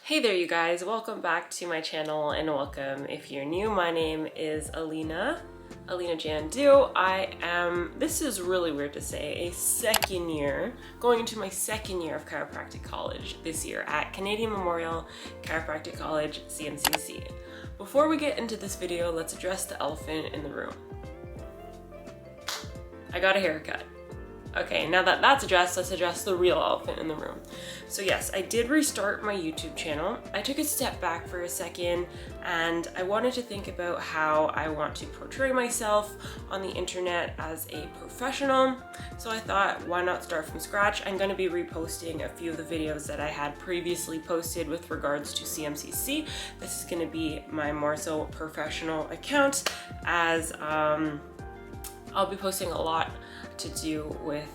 Hey there you guys, welcome back to my channel and welcome if you're new. My name is Alina Jandu. This is really weird to say, going into my second year of chiropractic college this year at Canadian Memorial Chiropractic College, CMCC. Before we get into this video, let's address the elephant in the room. I got a haircut. Okay, now that that's addressed, let's address the real elephant in the room. So yes, I did restart my YouTube channel. I took a step back for a second and I wanted to think about how I want to portray myself on the internet as a professional. So I thought, why not start from scratch? I'm going to be reposting a few of the videos that I had previously posted with regards to CMCC. This is going to be my more so professional account, as I'll be posting a lot to do with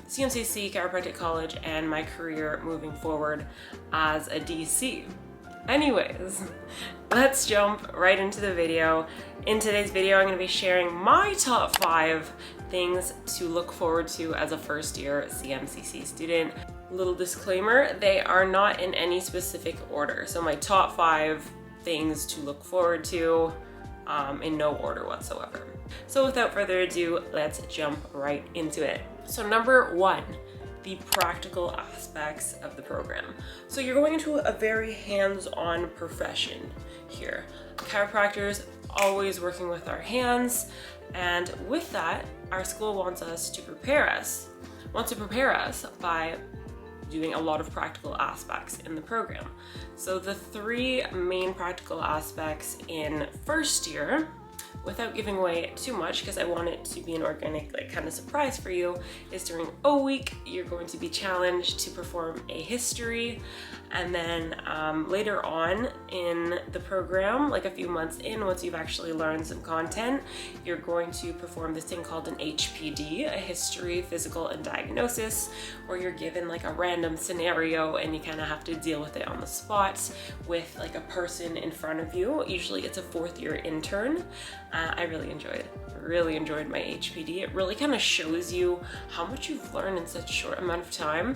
CMCC, Chiropractic College, and my career moving forward as a DC. Anyways, let's jump right into the video. In today's video, I'm going to be sharing my top 5 things to look forward to as a first year CMCC student. Little disclaimer, they are not in any specific order. So my top 5 things to look forward to in no order whatsoever. So without further ado, let's jump right into it. So number 1, the practical aspects of the program. So you're going into a very hands-on profession here. Chiropractors always working with our hands, and with that, our school wants to prepare us by doing a lot of practical aspects in the program. So the 3 main practical aspects in first year, without giving away too much because I want it to be an organic kind of surprise for you, is during O week you're going to be challenged to perform a history, and then later on in the program, like a few months in, once you've actually learned some content, you're going to perform this thing called an HPD, a history, physical, and diagnosis, where you're given like a random scenario and you kind of have to deal with it on the spot with like a person in front of you. Usually it's a 4th year intern. I really enjoyed my HPD. It really kind of shows you how much you've learned in such a short amount of time.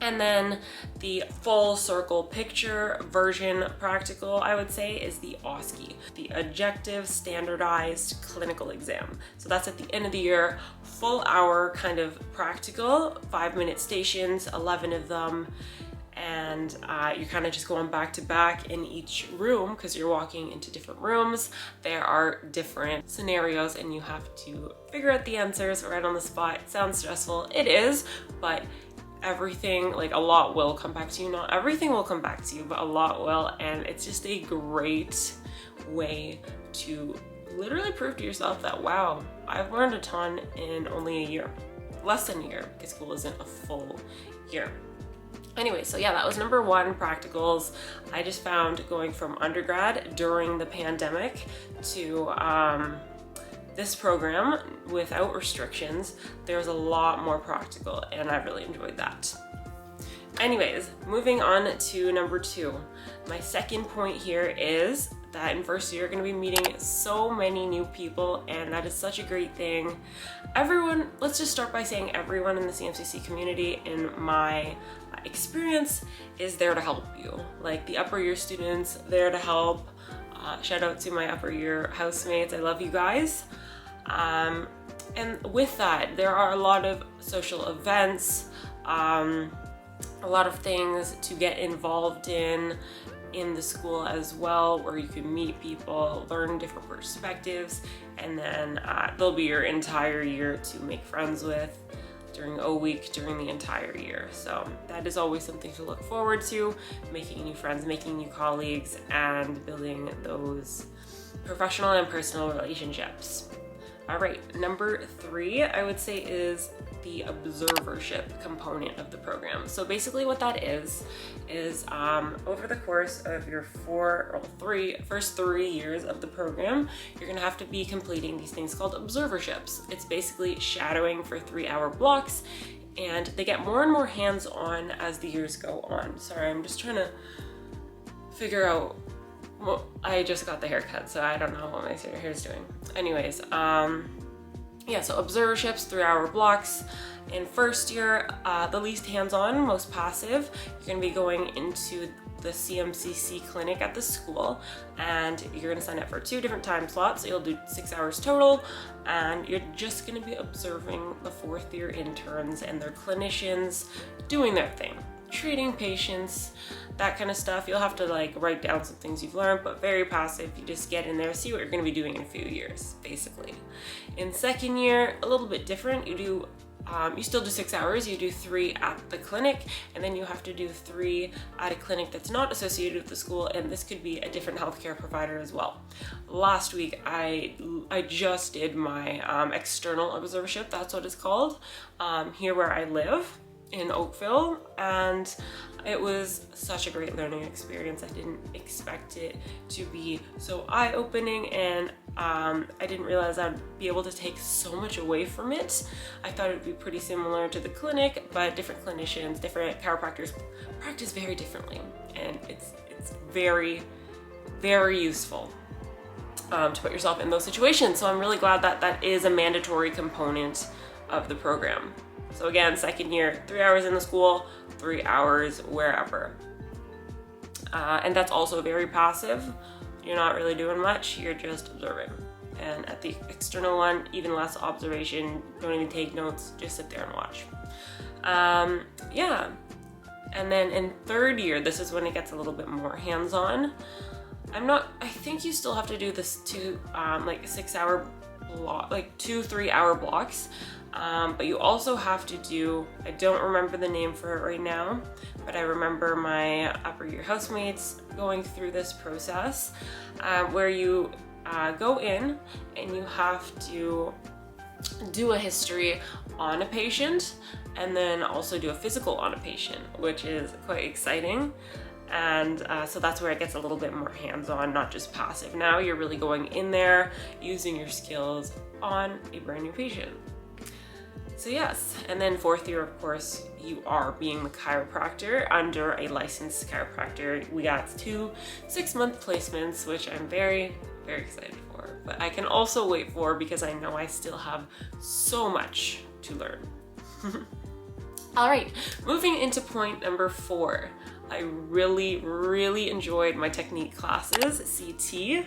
And then the full circle picture version practical, I would say, is the OSCE, the Objective Standardized Clinical Exam. So that's at the end of the year, full hour kind of practical, 5-minute stations, 11 of them. And you're kind of just going back to back in each room because you're walking into different rooms. There are different scenarios and you have to figure out the answers right on the spot. It sounds stressful. It is, but everything, like a lot will come back to you. Not everything will come back to you, but a lot will. And it's just a great way to literally prove to yourself that, wow, I've learned a ton in only a year. Less than a year, because school isn't a full year. Anyway, so yeah, that was number 1, practicals. I just found going from undergrad during the pandemic to this program without restrictions, there's a lot more practical, and I really enjoyed that. Anyways, moving on to number 2. My second point here is that in first year you're going to be meeting so many new people, and that is such a great thing. Everyone, let's just start by saying everyone in the CMCC community, in my experience, is there to help you. Like the upper year students, there to help. Shout out to my upper year housemates, I love you guys. And with that, there are a lot of social events, a lot of things to get involved in the school as well, where you can meet people, learn different perspectives, and then there'll be your entire year to make friends with during O week, during the entire year. So that is always something to look forward to, making new friends, making new colleagues, and building those professional and personal relationships. All right, number 3, I would say, is the observership component of the program. So basically what that is over the course of your first 3 years of the program, you're gonna have to be completing these things called observerships. It's basically shadowing for 3-hour blocks, and they get more and more hands-on as the years go on. Sorry, I'm just trying to figure out. Well, I just got the haircut, so I don't know what my hair's doing. Anyways, yeah, so observerships, 3-hour blocks. In first year, the least hands-on, most passive, you're gonna be going into the CMCC clinic at the school, and you're gonna sign up for 2 different time slots. So you'll do 6 hours total, and you're just gonna be observing the 4th year interns and their clinicians doing their thing, treating patients, that kind of stuff. You'll have to like write down some things you've learned, but very passive. You just get in there, see what you're gonna be doing in a few years, basically. In second year, a little bit different. You still do 6 hours, you do 3 at the clinic, and then you have to do 3 at a clinic that's not associated with the school, and this could be a different healthcare provider as well. Last week, I just did my external observership, that's what it's called, here where I live in Oakville, and it was such a great learning experience. I didn't expect it to be so eye-opening, and I didn't realize I'd be able to take so much away from it. I thought it would be pretty similar to the clinic, but different clinicians, different chiropractors practice very differently, and it's very, very useful to put yourself in those situations. So I'm really glad that that is a mandatory component of the program. So again, second year, 3 hours in the school, 3 hours wherever. And that's also very passive. You're not really doing much, you're just observing. And at the external one, even less observation, don't even take notes, just sit there and watch. Yeah. And then in third year, this is when it gets a little bit more hands-on. I think you still have to do this 2 like 6 hour block, like 2 3-hour blocks. But you also have to do, I don't remember the name for it right now, but I remember my upper year housemates going through this process where you go in and you have to do a history on a patient and then also do a physical on a patient, which is quite exciting. And so that's where it gets a little bit more hands-on, not just passive. Now you're really going in there, using your skills on a brand new patient. So yes, and then fourth year, of course, you are being the chiropractor under a licensed chiropractor. We got 2 6-month placements, which I'm very, very excited for. But I can also wait for because I know I still have so much to learn. All right, moving into point number 4. I really enjoyed my technique classes, CT,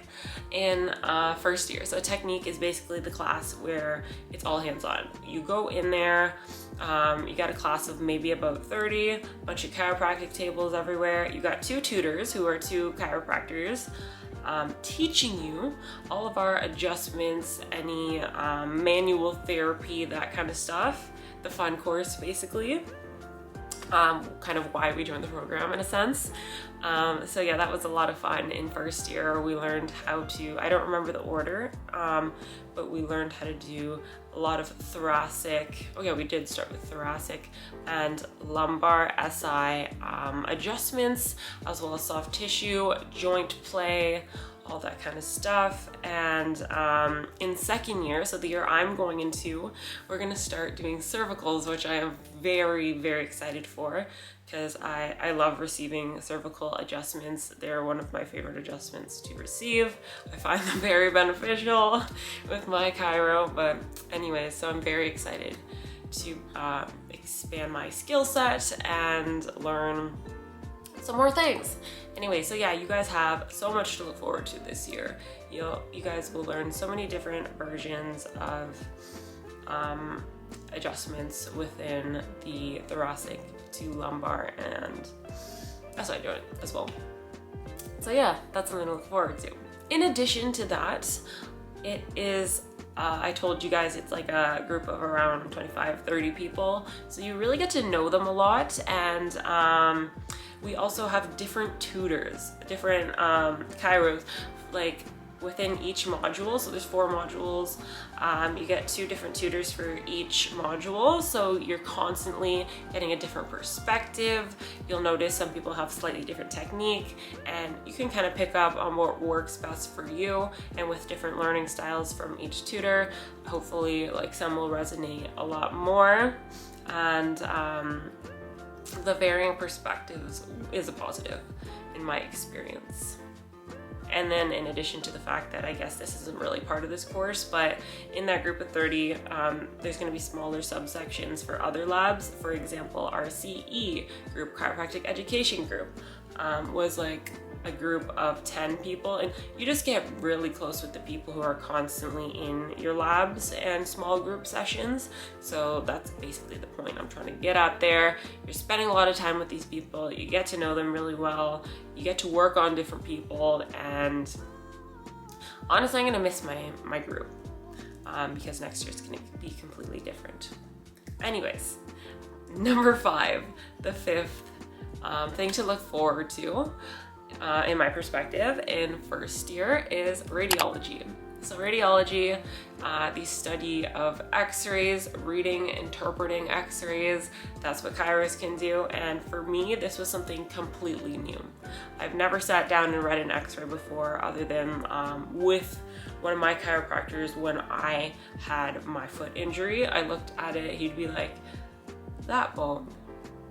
in first year. So technique is basically the class where it's all hands-on. You go in there, you got a class of maybe about 30, bunch of chiropractic tables everywhere. You got 2 tutors who are 2 chiropractors teaching you all of our adjustments, any manual therapy, that kind of stuff. The fun course, basically. Kind of why we joined the program in a sense. So yeah, that was a lot of fun. In first year, we learned how to, I don't remember the order, but we learned how to do a lot of thoracic, oh yeah, we did start with thoracic and lumbar SI adjustments, as well as soft tissue, joint play, all that kind of stuff. And in second year, so the year I'm going into, we're gonna start doing cervicals, which I am very, very excited for because I love receiving cervical adjustments. They're one of my favorite adjustments to receive. I find them very beneficial with my CHIRO, but anyways, so I'm very excited to expand my skill set and learn some more things. Anyway, so yeah, you guys have so much to look forward to this year. You guys will learn so many different versions of adjustments within the thoracic to lumbar and SI joint as well. So yeah, that's something to look forward to. In addition to that, it is I told you guys it's like a group of around 25-30 people, so you really get to know them a lot. And we also have different tutors, different chiros, like within each module. So there's 4 modules. You get 2 different tutors for each module, so you're constantly getting a different perspective. You'll notice some people have slightly different technique, and you can kind of pick up on what works best for you. And with different learning styles from each tutor, hopefully like some will resonate a lot more. And the varying perspectives is a positive in my experience. And then in addition to the fact that I guess this isn't really part of this course, but in that group of 30, there's going to be smaller subsections for other labs. For example, our CE group, Chiropractic Education group, was like a group of 10 people, and you just get really close with the people who are constantly in your labs and small group sessions. So that's basically the point I'm trying to get at there. You're spending a lot of time with these people, you get to know them really well, you get to work on different people, and honestly I'm gonna miss my group because next year it's gonna be completely different. Anyways, number 5, the 5th thing to look forward to in my perspective in first year is radiology. So radiology, the study of x-rays, reading, interpreting x-rays, that's what chiros can do. And for me, this was something completely new. I've never sat down and read an x-ray before other than with one of my chiropractors when I had my foot injury. I looked at it, he'd be like, that bone,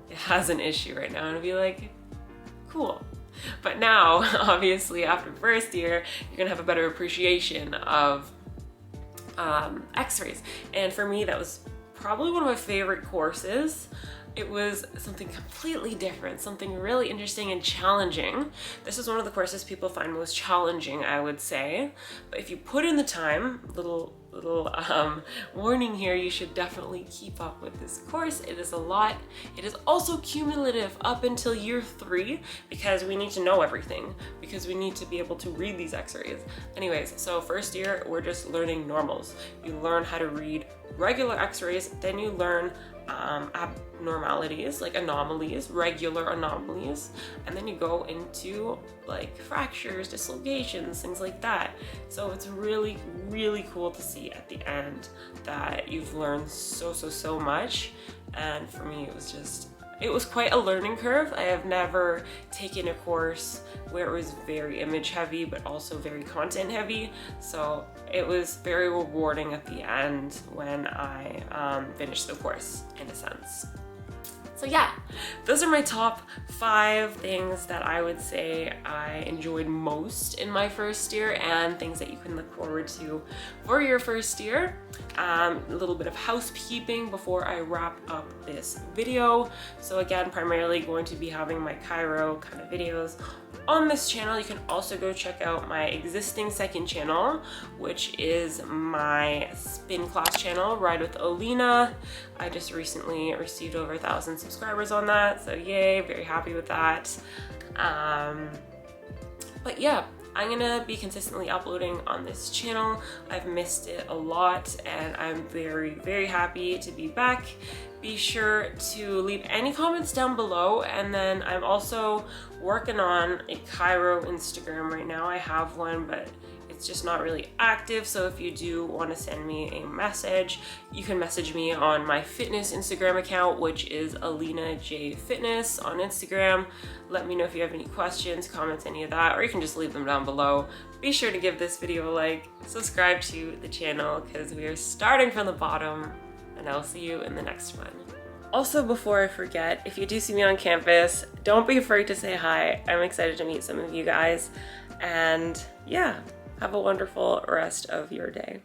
it has an issue right now. And I'd be like, cool. But now, obviously, after first year, you're gonna have a better appreciation of x-rays. And for me, that was probably one of my favorite courses. It was something completely different, something really interesting and challenging. This is one of the courses people find most challenging, I would say. But if you put in the time, little warning here, you should definitely keep up with this course. It is a lot. It is also cumulative up until year 3 because we need to know everything, because we need to be able to read these x-rays. Anyways, so first year, we're just learning normals. You learn how to read regular x-rays, then you learn abnormalities, like anomalies, regular anomalies, and then you go into like fractures, dislocations, things like that. So it's really, really cool to see at the end that you've learned so much. And for me, it was quite a learning curve. I have never taken a course where it was very image heavy, but also very content heavy. So it was very rewarding at the end when I finished the course, in a sense. So yeah, those are my top 5 things that I would say I enjoyed most in my first year and things that you can look forward to for your first year. A little bit of housekeeping before I wrap up this video. So again, primarily going to be having my Chiro kind of videos on this channel. You can also go check out my existing second channel, which is my spin class channel, Ride with Alina. I just recently received over 1,000 subscribers on that, so yay, very happy with that. But yeah, I'm gonna be consistently uploading on this channel. I've missed it a lot and I'm very, very happy to be back. Be sure to leave any comments down below, and then I'm also working on a Chiro Instagram right now. I have one, but it's just not really active, so if you do want to send me a message, you can message me on my fitness Instagram account, which is Alina J Fitness on Instagram. Let me know if you have any questions, comments, any of that, or you can just leave them down below. Be sure to give this video a like, subscribe to the channel, because we are starting from the bottom, and I'll see you in the next one. Also, before I forget, if you do see me on campus, don't be afraid to say hi. I'm excited to meet some of you guys, and yeah, have a wonderful rest of your day.